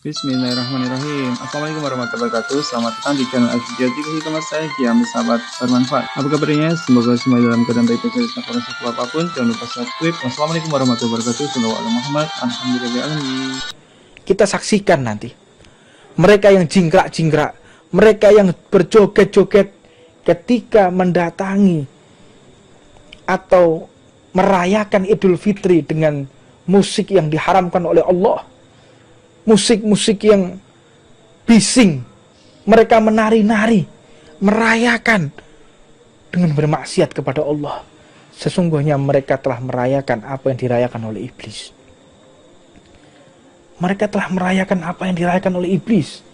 Bismillahirrahmanirrahim. Assalamualaikum warahmatullahi wabarakatuh. Selamat datang di channel Al-Fidiyati Hikmah saya Kiam, sahabat bermanfaat. Apa kabarnya? Semoga semua dalam keadaan baik saja tanpa rasa apapun. Jangan lupa subscribe. Wassalamualaikum warahmatullahi wabarakatuh. Sallallahu alaihi Muhammad. Alhamdulillahirobbilalamin. Kita saksikan nanti mereka yang jingkrak-jingkrak, mereka yang berjoget-joget ketika mendatangi atau merayakan Idul Fitri dengan musik yang diharamkan oleh Allah. Musik-musik yang bising, mereka menari-nari, merayakan dengan bermaksiat kepada Allah. Sesungguhnya mereka telah merayakan apa yang dirayakan oleh iblis. Mereka telah merayakan apa yang dirayakan oleh iblis.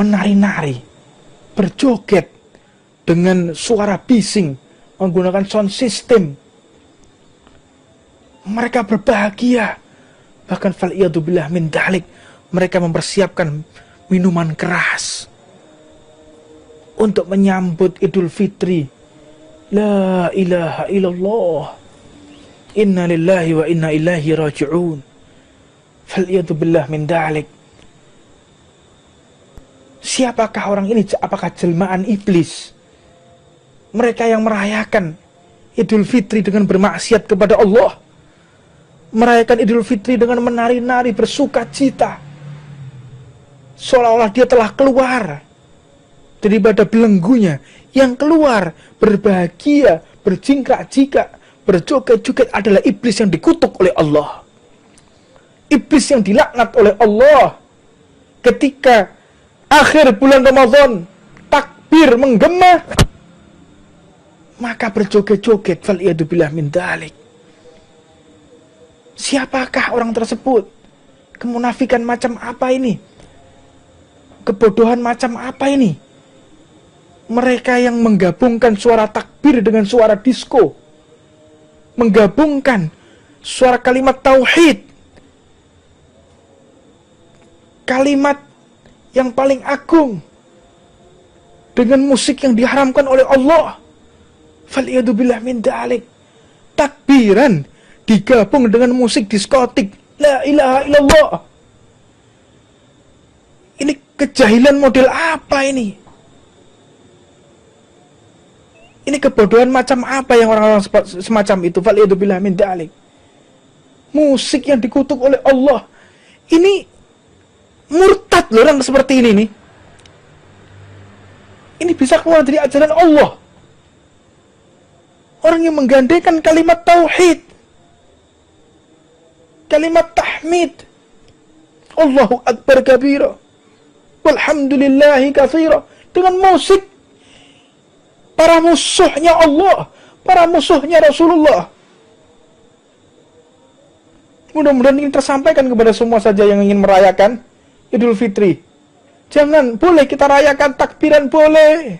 Menari-nari, berjoget dengan suara bising, menggunakan sound system. Mereka berbahagia. Bahkan fal'iyadzubillah min dalik, mereka mempersiapkan minuman keras untuk menyambut Idul Fitri. La ilaha illallah. Inna lillahi wa inna ilaihi raji'un. Fal'iyadzubillah min dalik. Siapakah orang ini? Apakah jelmaan iblis? Mereka yang merayakan Idul Fitri dengan bermaksiat kepada Allah, merayakan Idul Fitri dengan menari-nari, bersuka cita, seolah-olah dia telah keluar daripada belenggunya, yang keluar berbahagia, berjingkrak-jingkrak, berjoget-joget adalah iblis yang dikutuk oleh Allah, iblis yang dilaknat oleh Allah. Ketika akhir bulan Ramadan, takbir menggema, maka berjoget-joget, fal'iyadzubillah min dalik. Siapakah orang tersebut? Kemunafikan macam apa ini? Kebodohan macam apa ini? Mereka yang menggabungkan suara takbir dengan suara disko, menggabungkan suara kalimat tauhid, kalimat yang paling agung, dengan musik yang diharamkan oleh Allah. Fal'iyadzubillah min dalik. Takbiran digabung dengan musik diskotik. La ilaha illallah. Ini kejahilan model apa ini? Ini kebodohan macam apa yang orang-orang semacam itu? Fal'iyadzubillah min dalik. Musik yang dikutuk oleh Allah. Ini murtad loh orang seperti ini nih. Ini bisa keluar dari ajaran Allah. Orang yang menggandakan kalimat tauhid, kalimat tahmid, Allahu Akbar kabira, walhamdulillahi katsira, dengan musik para musuhnya Allah, para musuhnya Rasulullah. Mudah-mudahan ini tersampaikan kepada semua saja yang ingin merayakan Idul Fitri. Jangan, boleh kita rayakan takbiran, boleh,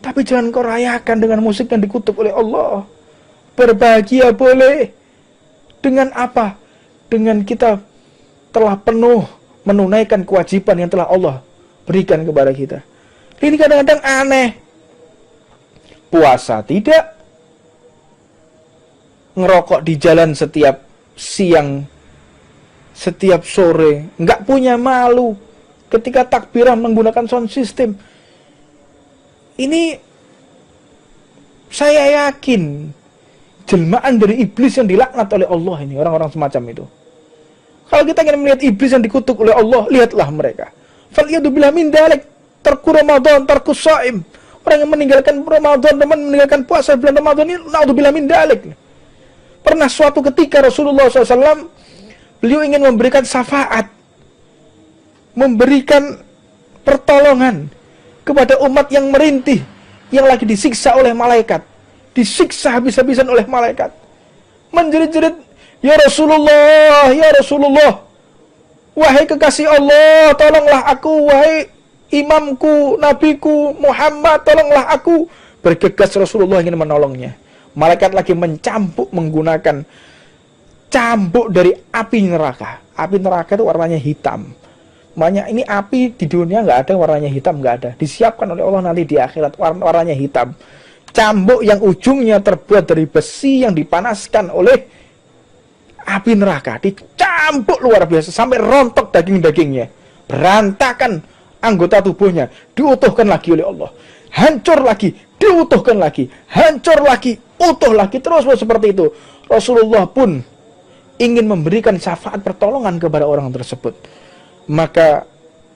tapi jangan kau rayakan dengan musik yang dikutuk oleh Allah. Berbahagia boleh. Dengan apa? Dengan kita telah penuh menunaikan kewajiban yang telah Allah berikan kepada kita. Ini kadang-kadang aneh. Puasa tidak, ngerokok di jalan setiap siang, setiap sore, nggak punya malu ketika takbiran menggunakan sound system. Ini saya yakin jelmaan dari iblis yang dilaknat oleh Allah ini, orang-orang semacam itu. Kalau kita ingin melihat iblis yang dikutuk oleh Allah, lihatlah mereka. Fal'iyadzubillah min dalik, tarku Ramadan, tarku shaim. Orang yang meninggalkan Ramadan, teman meninggalkan puasa bulan Ramadan ini, na'udzubillah min dalik. Pernah suatu ketika Rasulullah SAW, beliau ingin memberikan syafaat, memberikan pertolongan kepada umat yang merintih, yang lagi disiksa oleh malaikat, disiksa habis-habisan oleh malaikat, menjerit-jerit, ya Rasulullah, wahai kekasih Allah, tolonglah aku, wahai imamku, nabiku Muhammad, tolonglah aku. Bergegas Rasulullah ingin menolongnya. Malaikat lagi mencambuk menggunakan cambuk dari api neraka. Api neraka itu warnanya hitam. Makanya ini api di dunia nggak ada warnanya hitam, nggak ada. Disiapkan oleh Allah nanti di akhirat warnanya hitam. Cambuk yang ujungnya terbuat dari besi yang dipanaskan oleh api neraka. Dicambuk Campuk luar biasa sampai rontok daging-dagingnya. Berantakan anggota tubuhnya, diutuhkan lagi oleh Allah. Hancur lagi, diutuhkan lagi. Hancur lagi, utuh lagi. Terus seperti itu. Rasulullah pun ingin memberikan syafaat pertolongan kepada orang tersebut. Maka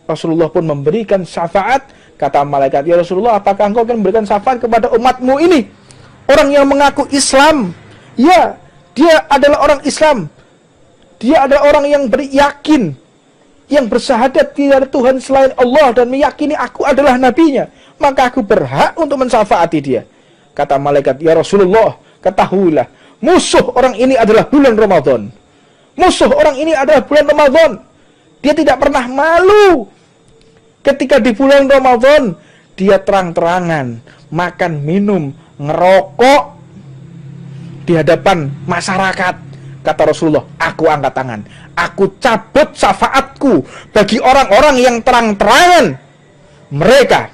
Rasulullah pun memberikan syafaat. Kata malaikat, ya Rasulullah, apakah engkau akan memberikan syafaat kepada umatmu ini? Orang yang mengaku Islam. Ya, dia adalah orang Islam. Dia adalah orang yang beryakin, yang bersyahadat tidak ada Tuhan selain Allah dan meyakini aku adalah nabinya. Maka aku berhak untuk mensyafaati dia. Kata malaikat, ya Rasulullah, ketahuilah, musuh orang ini adalah bulan Ramadan. Musuh orang ini adalah bulan Ramadan. Dia tidak pernah malu. Ketika di bulan Ramadan, dia terang-terangan makan, minum, ngerokok di hadapan masyarakat. Kata Rasulullah, aku angkat tangan, aku cabut syafaatku bagi orang-orang yang terang-terangan mereka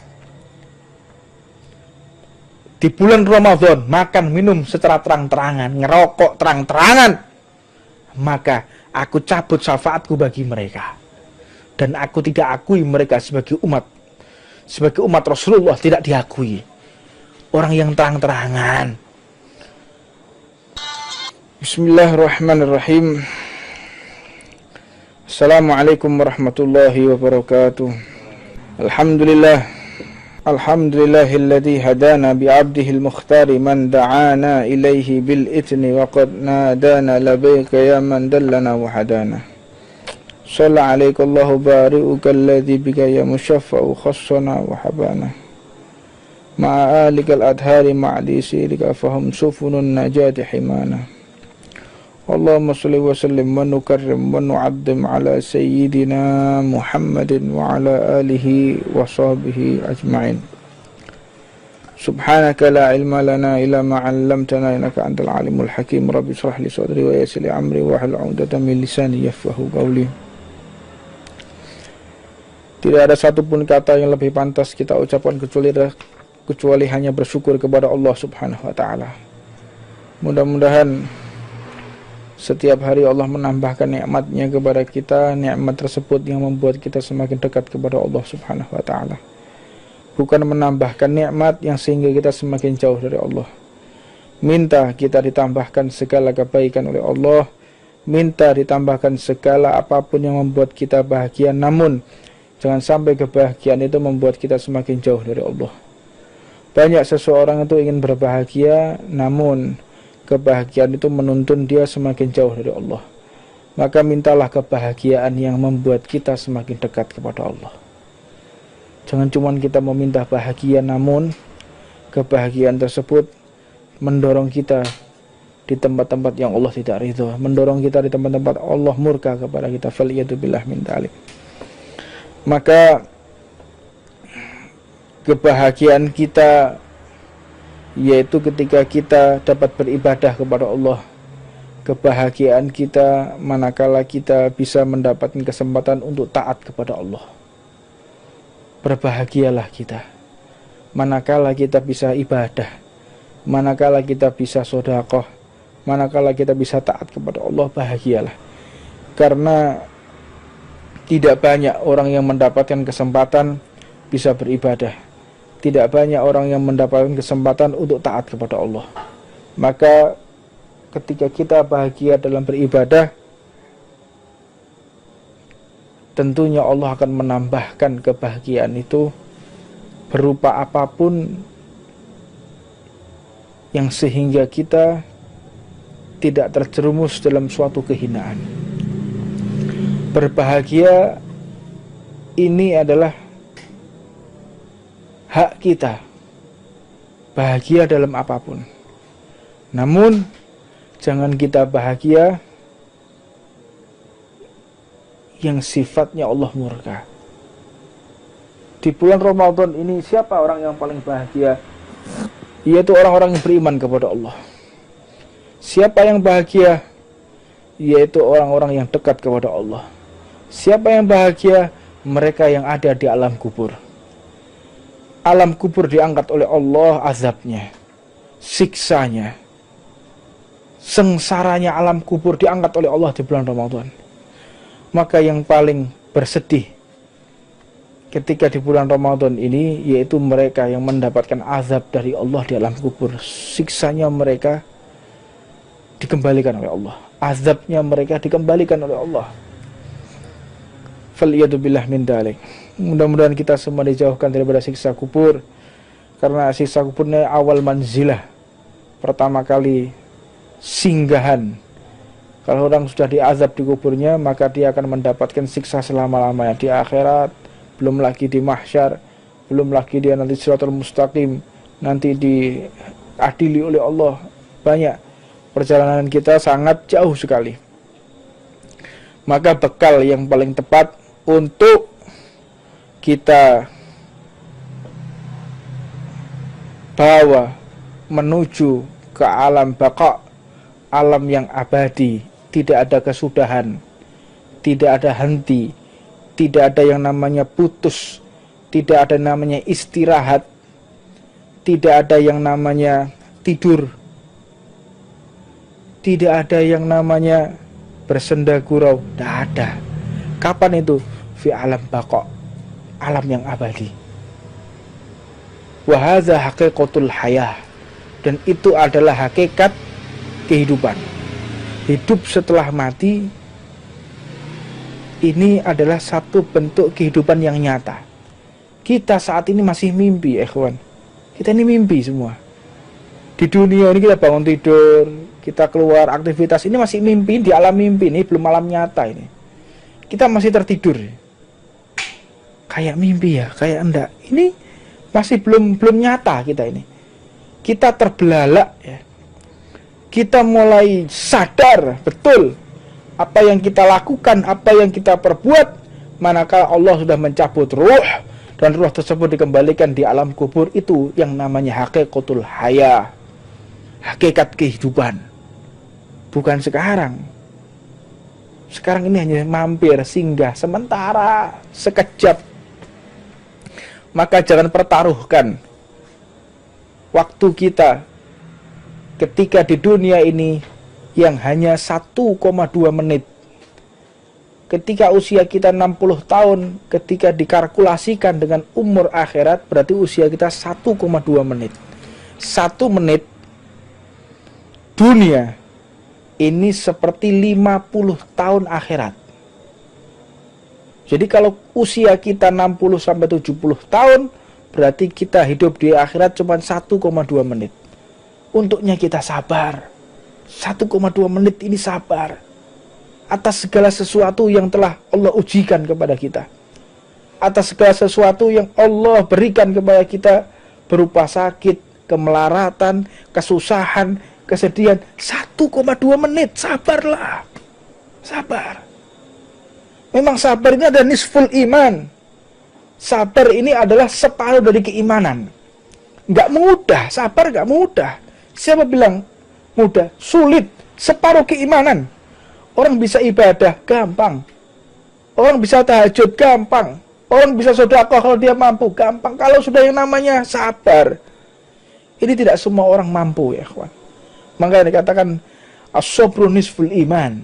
di bulan Ramadan makan, minum secara terang-terangan, ngerokok terang-terangan. Maka aku cabut syafaatku bagi mereka. Dan aku tidak akui mereka sebagai umat Rasulullah, tidak diakui. Orang yang terang-terangan. Bismillahirrahmanirrahim. Assalamualaikum warahmatullahi wabarakatuh. Alhamdulillah. Alhamdulillahilladzi hadana bi'abdihil mukhtari man da'ana ilaihi bil itni wa qad nadana labbaika ya man dallana wa hadana. Shalla alaika Allahu bari'uka alladzi bika ya musyaffa'u khassana wa habana. Ma'a alikal adhari ma'li sirika fahum sufunun najati himana. Allahumma salli wa sallim wa nukarrim wa nu'addim ala sayyidina Muhammadin wa ala alihi wa sahbihi ajma'in. Subhanaka la ilma lana illa ma 'allamtana innaka antal alimul hakim. Rabbi shrah li sadri wa yassir li amri wa hlul 'uqdatam min lisani yafqahu qawli. Tidak ada satupun kata yang lebih pantas kita ucapkan kecuali hanya bersyukur kepada Allah Subhanahu wa taala. Mudah-mudahan setiap hari Allah menambahkan nikmatnya kepada kita, nikmat tersebut yang membuat kita semakin dekat kepada Allah Subhanahu wa taala. Bukan menambahkan nikmat yang sehingga kita semakin jauh dari Allah. Minta kita ditambahkan segala kebaikan oleh Allah, minta ditambahkan segala apapun yang membuat kita bahagia, namun jangan sampai kebahagiaan itu membuat kita semakin jauh dari Allah. Banyak seseorang itu ingin berbahagia, namun kebahagiaan itu menuntun dia semakin jauh dari Allah. Maka mintalah kebahagiaan yang membuat kita semakin dekat kepada Allah. Jangan cuma kita meminta bahagia, namun kebahagiaan tersebut mendorong kita di tempat-tempat yang Allah tidak ridho, mendorong kita di tempat-tempat Allah murka kepada kita. Faliyatubillah min dzalik. Maka kebahagiaan kita yaitu ketika kita dapat beribadah kepada Allah. Kebahagiaan kita manakala kita bisa mendapatkan kesempatan untuk taat kepada Allah. Berbahagialah kita manakala kita bisa ibadah, manakala kita bisa sedekah, manakala kita bisa taat kepada Allah. Bahagialah, karena tidak banyak orang yang mendapatkan kesempatan bisa beribadah. Tidak banyak orang yang mendapatkan kesempatan untuk taat kepada Allah. Maka ketika kita bahagia dalam beribadah, tentunya Allah akan menambahkan kebahagiaan itu berupa apapun yang sehingga kita tidak terjerumus dalam suatu kehinaan. Berbahagia ini adalah hak kita, bahagia dalam apapun. Namun jangan kita bahagia yang sifatnya Allah murka. Di bulan Ramadan ini siapa orang yang paling bahagia? Yaitu orang-orang yang beriman kepada Allah. Siapa yang bahagia? Yaitu orang-orang yang dekat kepada Allah. Siapa yang bahagia? Mereka yang ada di alam kubur. Alam kubur diangkat oleh Allah azabnya, siksanya, sengsaranya alam kubur diangkat oleh Allah di bulan Ramadan. Maka yang paling bersedih ketika di bulan Ramadan ini yaitu mereka yang mendapatkan azab dari Allah di alam kubur. Siksanya mereka dikembalikan oleh Allah, azabnya mereka dikembalikan oleh Allah. Faliyatubillah min dalik. Mudah-mudahan kita semua dijauhkan daripada siksa kubur, karena siksa kubur ini awal manzilah, pertama kali singgahan. Kalau orang sudah diazab di kuburnya, maka dia akan mendapatkan siksa selama-lamanya di akhirat, belum lagi di mahsyar, belum lagi dia nanti siratal mustaqim, nanti diadili oleh Allah. Banyak, perjalanan kita sangat jauh sekali. Maka bekal yang paling tepat untuk kita bawa menuju ke alam baqa, alam yang abadi, tidak ada kesudahan, tidak ada henti, tidak ada yang namanya putus, tidak ada namanya istirahat, tidak ada yang namanya tidur, tidak ada yang namanya bersenda gurau, tidak ada. Kapan itu? Fi alam baqa, alam yang abadi. Wa hadza haqiqatul hayah, dan itu adalah hakikat kehidupan. Hidup setelah mati ini adalah satu bentuk kehidupan yang nyata. Kita saat ini masih mimpi, ikhwan. Kita ini mimpi semua. Di dunia ini kita bangun tidur, kita keluar aktivitas, ini masih mimpi, di alam mimpi ini, belum alam nyata ini. Kita masih tertidur. Kayak mimpi ya, kayak enggak. Ini masih belum nyata kita ini. Kita terbelalak ya. Kita mulai sadar betul apa yang kita lakukan, apa yang kita perbuat, manakala Allah sudah mencabut ruh dan ruh tersebut dikembalikan di alam kubur. Itu yang namanya haqiqatul hayah, hakikat kehidupan. Bukan sekarang. Sekarang ini hanya mampir, singgah, sementara, sekejap. Maka jangan pertaruhkan waktu kita ketika di dunia ini yang hanya 1,2 menit. Ketika usia kita 60 tahun, ketika dikalkulasikan dengan umur akhirat, berarti usia kita 1,2 menit. 1 menit dunia ini seperti 50 tahun akhirat. Jadi kalau usia kita 60-70 tahun, berarti kita hidup di akhirat cuma 1,2 menit. Untuknya kita sabar. 1,2 menit ini sabar atas segala sesuatu yang telah Allah ujikan kepada kita, atas segala sesuatu yang Allah berikan kepada kita berupa sakit, kemelaratan, kesusahan, kesedihan. 1,2 menit, sabarlah. Sabar. Memang sabar ini adalah nisful iman. Sabar ini adalah separuh dari keimanan. Nggak mudah, sabar nggak mudah. Siapa bilang mudah? Sulit, separuh keimanan. Orang bisa ibadah, gampang. Orang bisa tahajud, gampang. Orang bisa sedekah kalau dia mampu, gampang. Kalau sudah yang namanya sabar, ini tidak semua orang mampu ya kawan. Makanya dikatakan as-sabru nisful iman.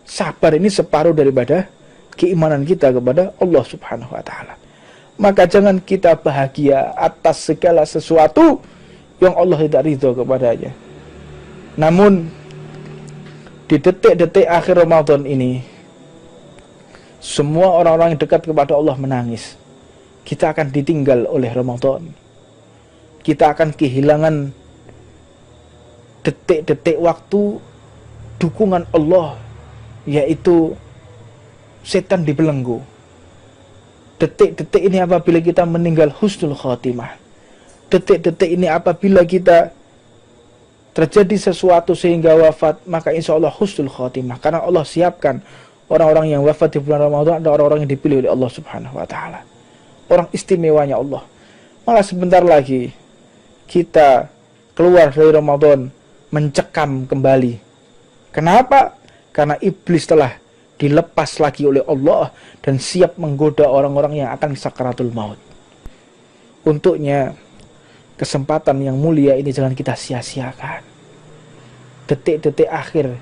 Sabar ini separuh daripada keimanan kita kepada Allah Subhanahu wa taala. Maka jangan kita bahagia atas segala sesuatu yang Allah tidak ridho kepadanya. Namun di detik-detik akhir Ramadan ini, semua orang-orang yang dekat kepada Allah menangis. Kita akan ditinggal oleh Ramadan. Kita akan kehilangan detik-detik waktu dukungan Allah, yaitu setan dibelenggu. Detik-detik ini apabila kita meninggal husnul khatimah. Detik-detik ini apabila kita terjadi sesuatu sehingga wafat, maka insya Allah husnul khatimah. Karena Allah siapkan orang-orang yang wafat di bulan Ramadan ada orang-orang yang dipilih oleh Allah Subhanahu wa taala. Orang istimewanya Allah. Malah sebentar lagi kita keluar dari Ramadan mencekam kembali. Kenapa? Karena iblis telah dilepas lagi oleh Allah dan siap menggoda orang-orang yang akan sakaratul maut. Untuknya kesempatan yang mulia ini jangan kita sia-siakan. Detik-detik akhir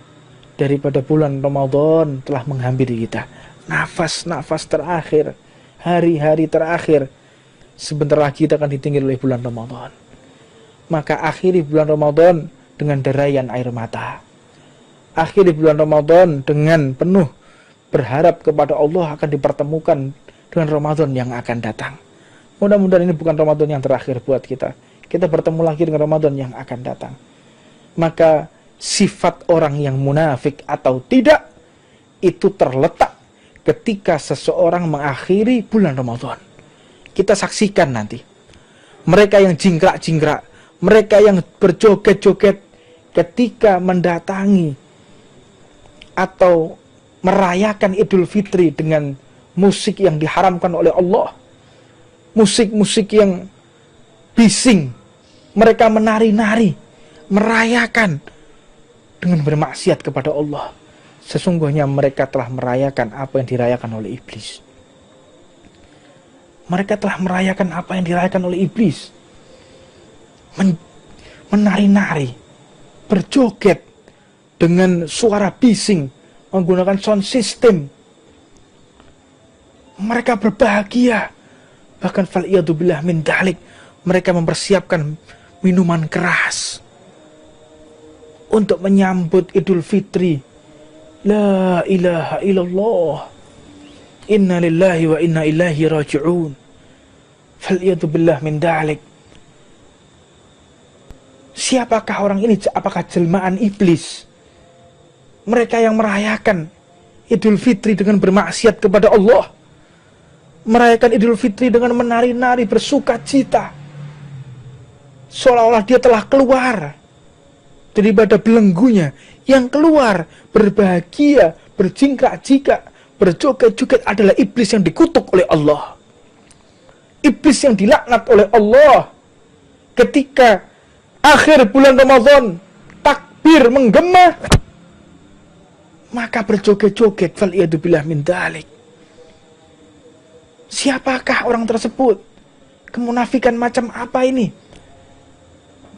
daripada bulan Ramadan telah menghampiri kita. Nafas-nafas terakhir, hari-hari terakhir, sebentar lagi kita akan ditinggal oleh bulan Ramadan. Maka akhiri bulan Ramadan dengan derayan air mata. Akhiri bulan Ramadan dengan penuh berharap kepada Allah akan dipertemukan dengan Ramadan yang akan datang. Mudah-mudahan ini bukan Ramadan yang terakhir buat kita. Kita bertemu lagi dengan Ramadan yang akan datang. Maka sifat orang yang munafik atau tidak itu terletak ketika seseorang mengakhiri bulan Ramadan. Kita saksikan nanti mereka yang jingkrak-jingkrak, mereka yang berjoget-joget ketika mendatangi atau merayakan Idul Fitri dengan musik yang diharamkan oleh Allah, musik-musik yang bising, mereka menari-nari, merayakan dengan bermaksiat kepada Allah. Sesungguhnya mereka telah merayakan apa yang dirayakan oleh iblis. Mereka telah merayakan apa yang dirayakan oleh iblis. Menari-nari, berjoget dengan suara bising, menggunakan sound system. Mereka berbahagia. Bahkan fal'iyadzubillah min dalik, mereka mempersiapkan minuman keras untuk menyambut Idul Fitri. La ilaha illallah. Inna lillahi wa inna ilaihi raji'un. Fal'iyadzubillah min dalik. Siapakah orang ini? Apakah jelmaan iblis? Mereka yang merayakan Idul Fitri dengan bermaksiat kepada Allah, merayakan Idul Fitri dengan menari-nari, bersuka cita, seolah-olah dia telah keluar daripada belenggunya, yang keluar berbahagia, berjingkrak-jingkrak, berjoget-joget adalah iblis yang dikutuk oleh Allah, iblis yang dilaknat oleh Allah. Ketika akhir bulan Ramadan, takbir menggema, maka berjoget-joget, fal'iyadzubillah min dalik. Siapakah orang tersebut? Kemunafikan macam apa ini?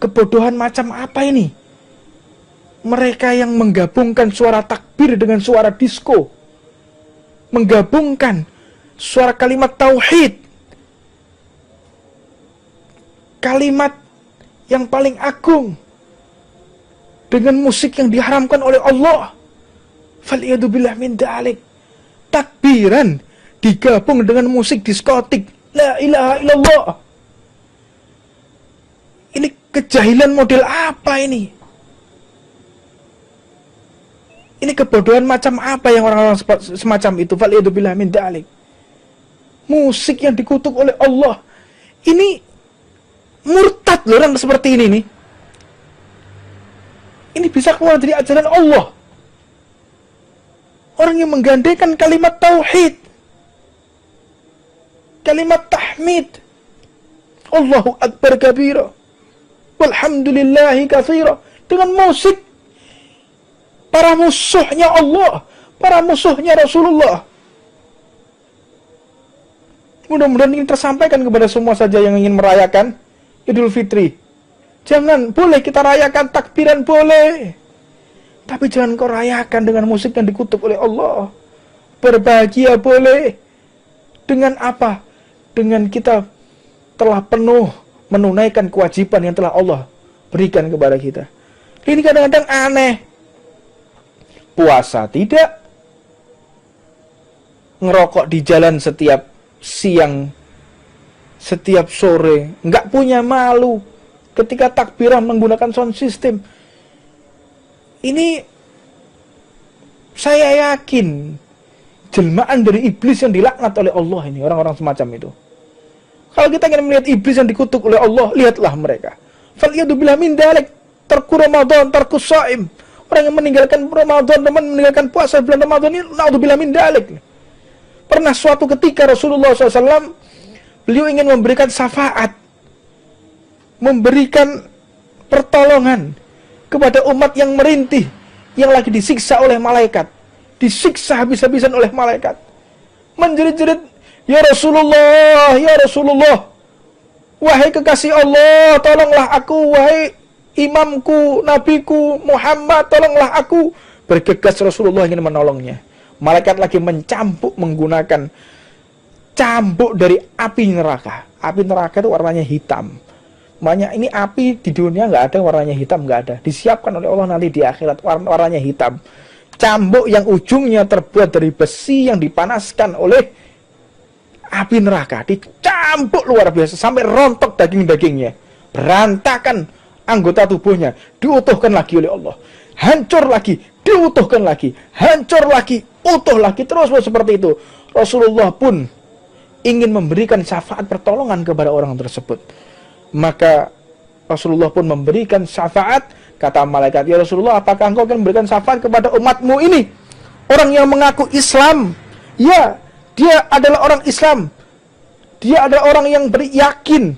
Kebodohan macam apa ini? Mereka yang menggabungkan suara takbir dengan suara disko, menggabungkan suara kalimat tauhid, kalimat yang paling agung, dengan musik yang diharamkan oleh Allah. Fal'iyadzubillah min dalik. Takbiran digabung dengan musik diskotik. La ilaha illallah. Ini kejahilan model apa ini? Ini kebodohan macam apa yang orang-orang semacam itu? Fal'iyadzubillah min dalik. Musik yang dikutuk oleh Allah. Ini murtad loh orang seperti ini nih. Ini bisa keluar dari ajaran Allah. Orang yang menggandakan kalimat tauhid, kalimat tahmid, Allahu Akbar kabira, walhamdulillahi katsira, dengan musik para musuhnya Allah, para musuhnya Rasulullah. Mudah-mudahan ini tersampaikan kepada semua saja yang ingin merayakan Idul Fitri. Jangan, boleh kita rayakan takbiran, boleh, tapi jangan kau rayakan dengan musik yang dikutuk oleh Allah. Berbahagia boleh. Dengan apa? Dengan kita telah penuh menunaikan kewajiban yang telah Allah berikan kepada kita. Ini kadang-kadang aneh. Puasa tidak, ngerokok di jalan setiap siang, setiap sore, nggak punya malu ketika takbiran menggunakan sound system. Ini saya yakin jelmaan dari iblis yang dilaknat oleh Allah ini, orang-orang semacam itu. Kalau kita ingin melihat iblis yang dikutuk oleh Allah, lihatlah mereka. Fal'iyadzubillah min dalik, tarku Ramadan, tarku shaim. Orang yang meninggalkan Ramadan, meninggalkan puasa bulan Ramadan ini, na'udzubillah min dalik. Pernah suatu ketika Rasulullah SAW, beliau ingin memberikan syafaat, memberikan pertolongan kepada umat yang merintih, yang lagi disiksa oleh malaikat, disiksa habis-habisan oleh malaikat, menjerit-jerit, ya Rasulullah, wahai kekasih Allah, tolonglah aku, wahai imamku, nabiku Muhammad, tolonglah aku, bergegas Rasulullah ingin menolongnya. Malaikat lagi mencambuk menggunakan cambuk dari api neraka. Api neraka itu warnanya hitam. Makanya ini api di dunia nggak ada warnanya hitam, nggak ada. Disiapkan oleh Allah nanti di akhirat warnanya hitam. Cambuk yang ujungnya terbuat dari besi yang dipanaskan oleh api neraka. Dicambuk luar biasa sampai rontok daging-dagingnya. Berantakan anggota tubuhnya. Diutuhkan lagi oleh Allah. Hancur lagi. Diutuhkan lagi. Hancur lagi. Utuh lagi. Terus seperti itu. Rasulullah pun ingin memberikan syafaat pertolongan kepada orang tersebut. Maka Rasulullah pun memberikan syafaat. Kata malaikat, ya Rasulullah, apakah engkau akan memberikan syafaat kepada umatmu ini? Orang yang mengaku Islam. Ya, dia adalah orang Islam. Dia adalah orang yang beryakin,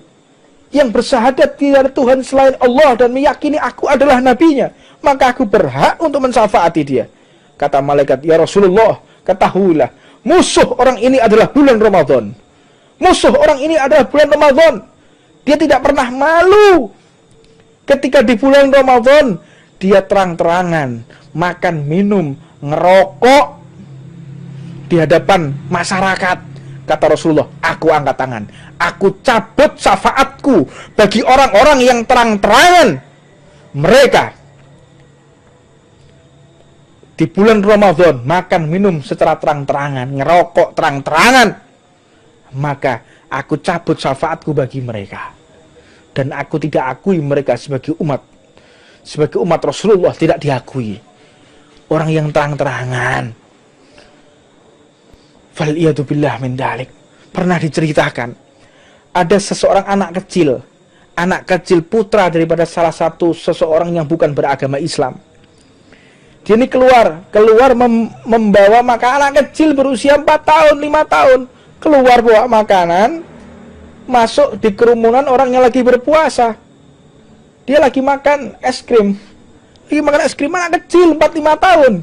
yang bersyahadat tidak ada Tuhan selain Allah dan meyakini aku adalah nabinya. Maka aku berhak untuk mensyafaati dia. Kata malaikat, ya Rasulullah, ketahuilah, musuh orang ini adalah bulan Ramadan. Musuh orang ini adalah bulan Ramadan. Dia tidak pernah malu. Ketika di bulan Ramadan, dia terang-terangan makan, minum, ngerokok di hadapan masyarakat. Kata Rasulullah, aku angkat tangan. Aku cabut syafaatku bagi orang-orang yang terang-terangan mereka di bulan Ramadan makan, minum secara terang-terangan, ngerokok terang-terangan. Maka aku cabut syafaatku bagi mereka. Dan aku tidak akui mereka sebagai umat. Sebagai umat Rasulullah tidak diakui. Orang yang terang-terangan. Fal'iyatubillah min dalik. Pernah diceritakan. Ada seseorang anak kecil putra daripada salah satu seseorang yang bukan beragama Islam. Dia ini keluar membawa makanan. Anak kecil berusia 4 tahun, 5 tahun. Keluar bawa makanan. Masuk di kerumunan orang yang lagi berpuasa. Dia lagi makan es krim. Anak kecil 4-5 tahun.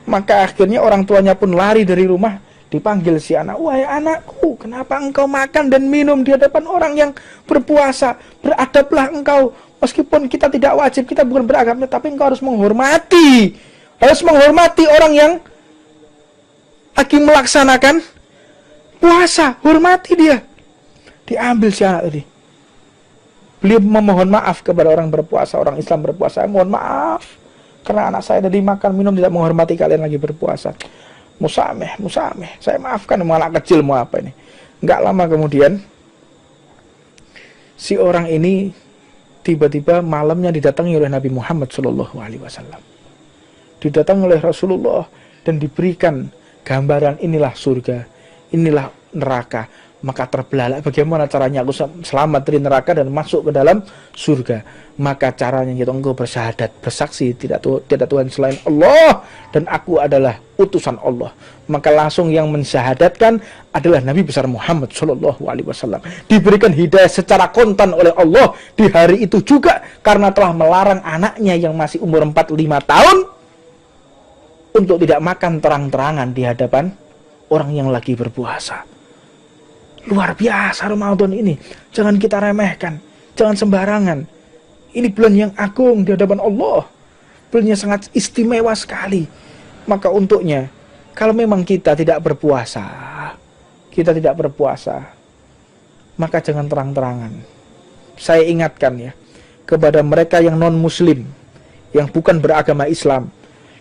Maka akhirnya orang tuanya pun lari dari rumah. Dipanggil si anak. Wahai anakku, kenapa engkau makan dan minum di hadapan orang yang berpuasa? Beradablah engkau. Meskipun kita tidak wajib, kita bukan beragama, tapi engkau harus menghormati. Harus menghormati orang yang lagi melaksanakan puasa. Hormati dia. Diambil si anak tadi. Beliau memohon maaf kepada orang berpuasa, orang Islam berpuasa. Mohon maaf karena anak saya tadi makan minum tidak menghormati kalian lagi berpuasa. Musameh. Saya maafkan, mau anak kecil mau apa ini. Enggak lama kemudian si orang ini tiba-tiba malamnya didatangi oleh Nabi Muhammad SAW. Didatangi oleh Rasulullah dan diberikan gambaran inilah surga, inilah neraka. Maka terbelalak bagaimana caranya aku selamat dari neraka dan masuk ke dalam surga. Maka caranya yaitu engkau bersyahadat, bersaksi tidak Tuhan selain Allah dan aku adalah utusan Allah. Maka langsung yang mensyahadatkan adalah Nabi besar Muhammad SAW. Diberikan hidayah secara kontan oleh Allah di hari itu juga karena telah melarang anaknya yang masih umur 4-5 tahun untuk tidak makan terang-terangan di hadapan orang yang lagi berpuasa. Luar biasa Ramadan ini. Jangan kita remehkan. Jangan sembarangan. Ini bulan yang agung di hadapan Allah. Bulan yang sangat istimewa sekali. Maka untuknya, kalau memang kita tidak berpuasa, maka jangan terang-terangan. Saya ingatkan ya, kepada mereka yang non-muslim, yang bukan beragama Islam.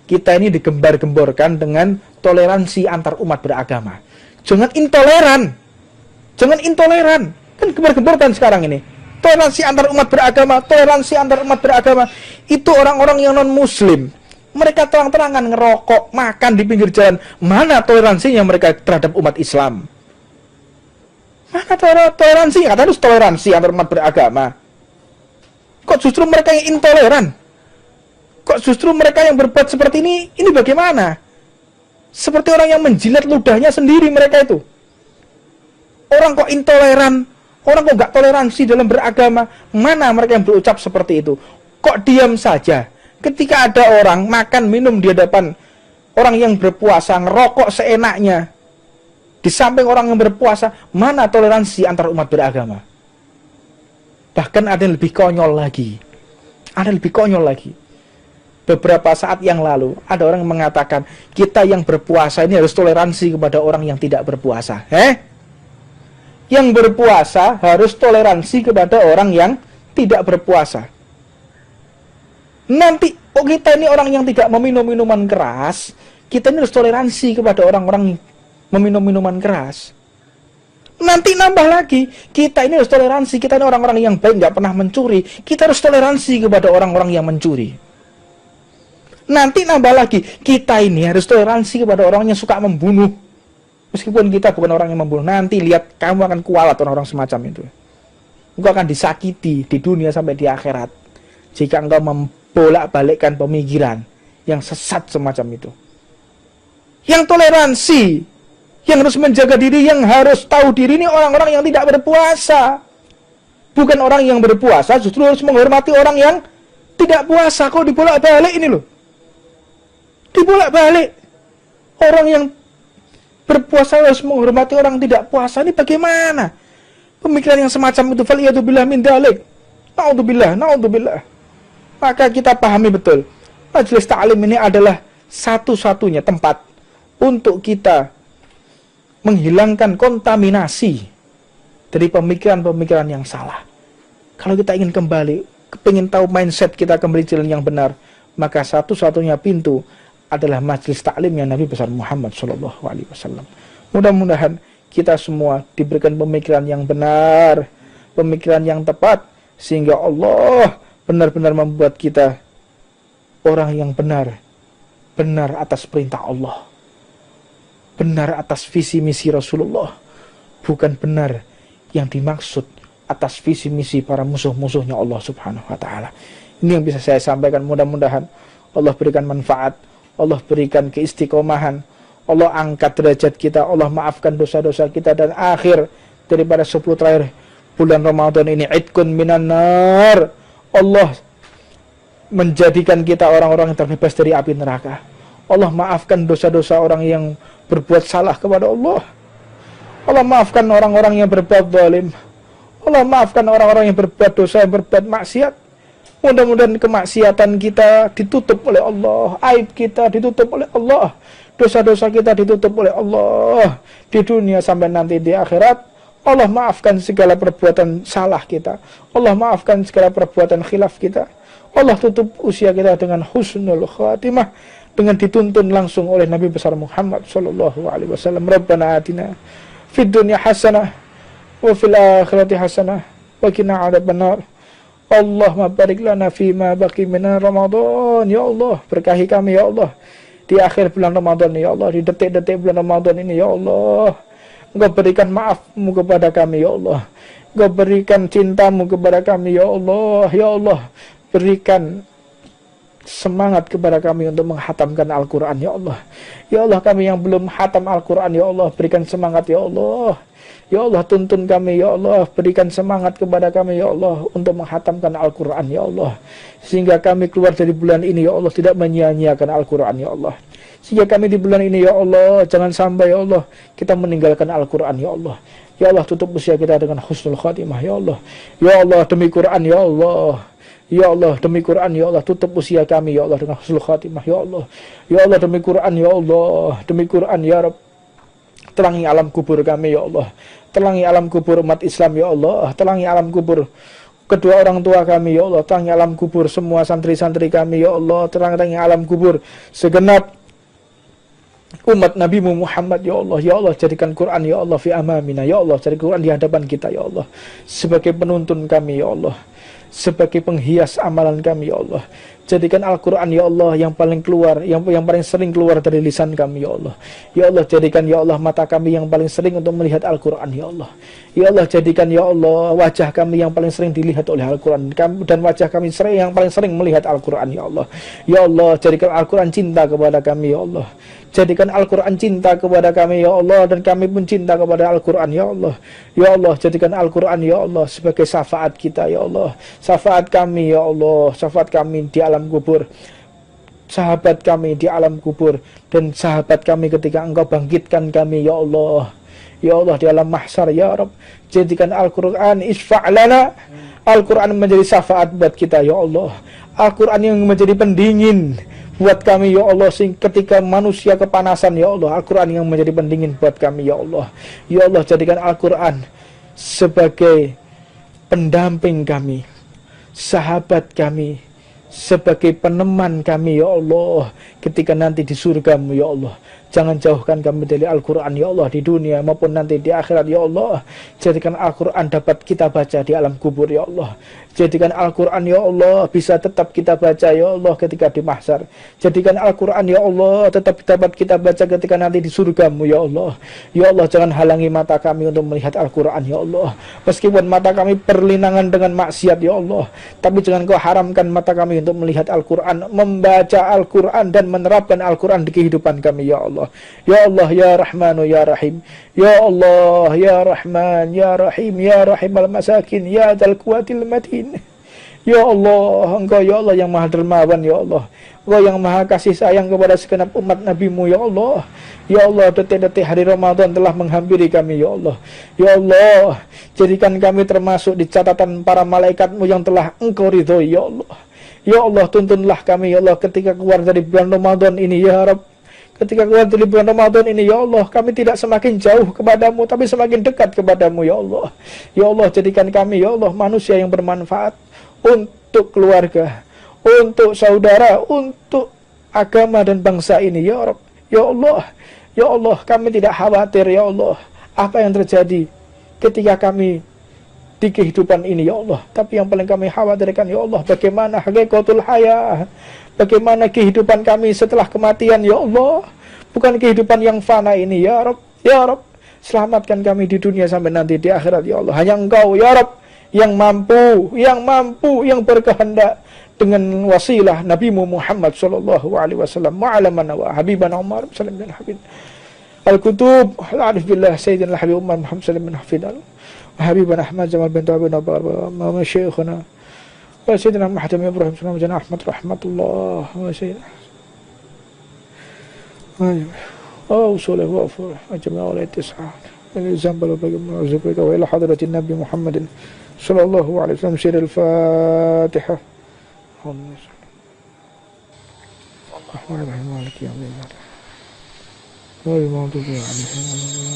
Kita ini digembar-gemborkan dengan toleransi antar umat beragama. Jangan intoleran. Jangan intoleran. Kan gembar-gemborkan sekarang ini. Toleransi antar umat beragama. Itu orang-orang yang non-muslim. Mereka terang-terangan ngerokok, makan di pinggir jalan. Mana toleransinya mereka terhadap umat Islam? Mana toleransi? Kata harus toleransi antar umat beragama. Kok justru mereka yang intoleran? Kok justru mereka yang berbuat seperti ini? Ini bagaimana? Seperti orang yang menjilat ludahnya sendiri mereka itu. Orang kok intoleran, orang kok nggak toleransi dalam beragama. Mana mereka yang berucap seperti itu? Kok diam saja? Ketika ada orang makan minum di hadapan orang yang berpuasa, ngerokok seenaknya, di samping orang yang berpuasa, mana toleransi antar umat beragama? Bahkan ada yang lebih konyol lagi. beberapa saat yang lalu ada orang yang mengatakan kita yang berpuasa ini harus toleransi kepada orang yang tidak berpuasa. Yang berpuasa harus toleransi kepada orang yang tidak berpuasa. Nanti kita ini orang yang tidak meminum minuman keras, kita ini harus toleransi kepada orang-orang meminum minuman keras. Nanti nambah lagi, kita ini harus toleransi, kita ini orang-orang yang baik, nggak pernah mencuri, kita harus toleransi kepada orang-orang yang mencuri. Nanti nambah lagi, kita ini harus toleransi kepada orang yang suka membunuh. Meskipun kita bukan orang yang membunuh, nanti lihat kamu akan kualat orang-orang semacam itu. Engkau akan disakiti di dunia sampai di akhirat jika engkau membolak-balikkan pemikiran yang sesat semacam itu. Yang toleransi, yang harus menjaga diri, yang harus tahu diri ini orang-orang yang tidak berpuasa. Bukan orang yang berpuasa justru harus menghormati orang yang tidak puasa. Kok dibolak-balik ini loh. Dibolak-balik. Orang yang berpuasa harus menghormati orang yang tidak puasa. Ini bagaimana? Pemikiran yang semacam itu, faliyatubillah min dalik. Na'udzubillah, na'udzubillah. Maka kita pahami betul, majelis ta'lim ini adalah satu-satunya tempat untuk kita menghilangkan kontaminasi dari pemikiran-pemikiran yang salah. Kalau kita ingin kembali, ingin tahu mindset kita kembali jalan yang benar, maka satu-satunya pintu adalah majelis ta'lim yang Nabi besar Muhammad SAW. Mudah-mudahan kita semua diberikan pemikiran yang benar, pemikiran yang tepat, sehingga Allah benar-benar membuat kita orang yang benar, benar atas perintah Allah, benar atas visi misi Rasulullah, bukan benar yang dimaksud atas visi misi para musuh-musuhnya Allah Subhanahu wa Ta'ala. Ini yang bisa saya sampaikan. Mudah-mudahan Allah berikan manfaat, Allah berikan keistiqomahan, Allah angkat derajat kita, Allah maafkan dosa-dosa kita, dan akhir daripada 10 terakhir bulan Ramadan ini, idkun minan nar, Allah menjadikan kita orang-orang yang terbebas dari api neraka. Allah maafkan dosa-dosa orang yang berbuat salah kepada Allah. Allah maafkan orang-orang yang berbuat zalim. Allah maafkan orang-orang yang berbuat dosa, yang berbuat maksiat. Mudah-mudahan kemaksiatan kita ditutup oleh Allah, aib kita ditutup oleh Allah, dosa-dosa kita ditutup oleh Allah di dunia sampai nanti di akhirat. Allah maafkan segala perbuatan salah kita, Allah maafkan segala perbuatan khilaf kita, Allah tutup usia kita dengan husnul khatimah, dengan dituntun langsung oleh Nabi besar Muhammad SAW. Rabbana atina fid dunya hasanah wa fil akhirati hasanah wa qina adzabannar. Allahumma barik lana fima baqi min Ramadan. Ya Allah, berkahi kami ya Allah di akhir bulan Ramadan ya Allah, di detik-detik bulan Ramadan ini ya Allah. Engkau berikan maafmu kepada kami ya Allah, Engkau berikan cintamu kepada kami ya Allah. Ya Allah, berikan semangat kepada kami untuk menghatamkan Al-Quran ya Allah. Ya Allah, kami yang belum hatam Al-Quran ya Allah, berikan semangat ya Allah. Ya Allah, tuntun kami ya Allah, berikan semangat kepada kami ya Allah untuk menghatamkan Al-Quran ya Allah, sehingga kami keluar dari bulan ini ya Allah tidak menyia-nyiakan Al-Quran ya Allah. Sehingga kami di bulan ini ya Allah, jangan sampai ya Allah kita meninggalkan Al-Quran ya Allah. Ya Allah, tutup usia kita dengan husnul khatimah ya Allah. Ya Allah, demi Quran ya Allah. Ya Allah, demi Quran ya Allah, tutup usia kami ya Allah dengan husnul khatimah ya Allah. Ya Allah, demi Quran ya Allah, demi Quran ya Rabb, terangi alam kubur kami ya Allah, terangi alam kubur umat Islam ya Allah, terangi alam kubur kedua orang tua kami ya Allah, terangi alam kubur semua santri-santri kami ya Allah, terangi alam kubur segenap umat Nabi Muhammad ya Allah. Ya Allah, jadikan Quran ya Allah fi amamina ya Allah, jadikan Quran di hadapan kita ya Allah sebagai penuntun kami ya Allah, sebagai penghias amalan kami ya Allah. Jadikan Al-Quran ya Allah yang paling keluar, yang paling sering keluar dari lisan kami ya Allah. Ya Allah, jadikan ya Allah mata kami yang paling sering untuk melihat Al-Quran ya Allah. Ya Allah, jadikan ya Allah wajah kami yang paling sering dilihat oleh Al-Quran, dan wajah kami yang paling sering melihat Al-Quran ya Allah. Ya Allah, jadikan Al-Quran cinta kepada kami ya Allah. Jadikan Al-Quran cinta kepada kami ya Allah, dan kami pun cinta kepada Al-Quran ya Allah. Ya Allah, jadikan Al-Quran ya Allah sebagai syafaat kita ya Allah, syafaat kami ya Allah, syafaat kami di alam kubur, sahabat kami di alam kubur, dan sahabat kami ketika Engkau bangkitkan kami ya Allah. Ya Allah di alam mahsyar ya Rabb, jadikan Al-Qur'an isfa' lana. Al-Qur'an menjadi syafaat buat kita ya Allah. Al-Qur'an yang menjadi pendingin buat kami ya Allah, ketika manusia kepanasan ya Allah, Al-Qur'an yang menjadi pendingin buat kami ya Allah. Ya Allah jadikan Al-Qur'an sebagai pendamping kami, sahabat kami, sebagai peneman kami ya Allah ketika nanti di surga-Mu ya Allah. Jangan jauhkan kami dari Al-Quran ya Allah, di dunia maupun nanti di akhirat ya Allah. Jadikan Al-Quran dapat kita baca di alam kubur ya Allah. Jadikan Al-Quran ya Allah bisa tetap kita baca ya Allah ketika di mahsyar. Jadikan Al-Quran ya Allah tetap dapat kita baca ketika nanti di surga-Mu ya Allah. Ya Allah jangan halangi mata kami untuk melihat Al-Quran ya Allah. Meskipun mata kami perlinangan dengan maksiat ya Allah, tapi jangan Kau haramkan mata kami untuk melihat Al-Quran, membaca Al-Quran dan menerapkan Al-Quran di kehidupan kami ya Allah. Ya Allah ya Rahmanu ya Rahim. Ya Allah ya Rahman ya Rahim ya Rahim al-masakin ya dzal quwwatil matin. Ya Allah, Engkau ya Allah yang Maha Dermawan ya Allah. Engkau yang Maha kasih sayang kepada segenap umat Nabi-Mu ya Allah. Ya Allah, detik-detik hari Ramadan telah menghampiri kami ya Allah. Ya Allah, jadikan kami termasuk di catatan para malaikat-Mu yang telah Engkau ridhoi ya Allah. Ya Allah, tuntunlah kami ya Allah ketika keluar dari bulan Ramadan ini ya Rabb. Ketika keluar dari bulan Ramadan ini ya Allah, kami tidak semakin jauh kepadamu, tapi semakin dekat kepadamu ya Allah. Ya Allah, jadikan kami ya Allah manusia yang bermanfaat untuk keluarga, untuk saudara, untuk agama dan bangsa ini ya Rabb. Ya Allah, ya Allah, kami tidak khawatir ya Allah apa yang terjadi ketika kami di kehidupan ini ya Allah. Tapi yang paling kami khawatirkan ya Allah, bagaimana hakikatul hayah, bagaimana kehidupan kami setelah kematian ya Allah. Bukan kehidupan yang fana ini ya Rabb. Ya Rabb, selamatkan kami di dunia sampai nanti di akhirat ya Allah. Hanya Engkau ya Rabb yang mampu, yang berkehendak dengan wasilah Nabi Muhammad sallallahu alaihi wasallam ma'alamana wa habibana Umar sallallahu alaihi wasallam al-kutub al-arif billah sayyidina al-habib Umar Muhammad sallallahu alaihi wasallam wa habibana Ahmad Jamal bin Tabi Nabar wa masyayikhuna wa sayyidina Muhammad Ibrahim sallallahu alaihi wasallam Ahmad rahmatullah wa sayyidina وصوله وأفوه أجمع ولا يتسعى الزنبل وزبك وإلى حضرة النبي محمد صلى الله عليه وسلم سير الفاتحة الرحمن الرحيم مالك يوم الدين والمغضوب عليهم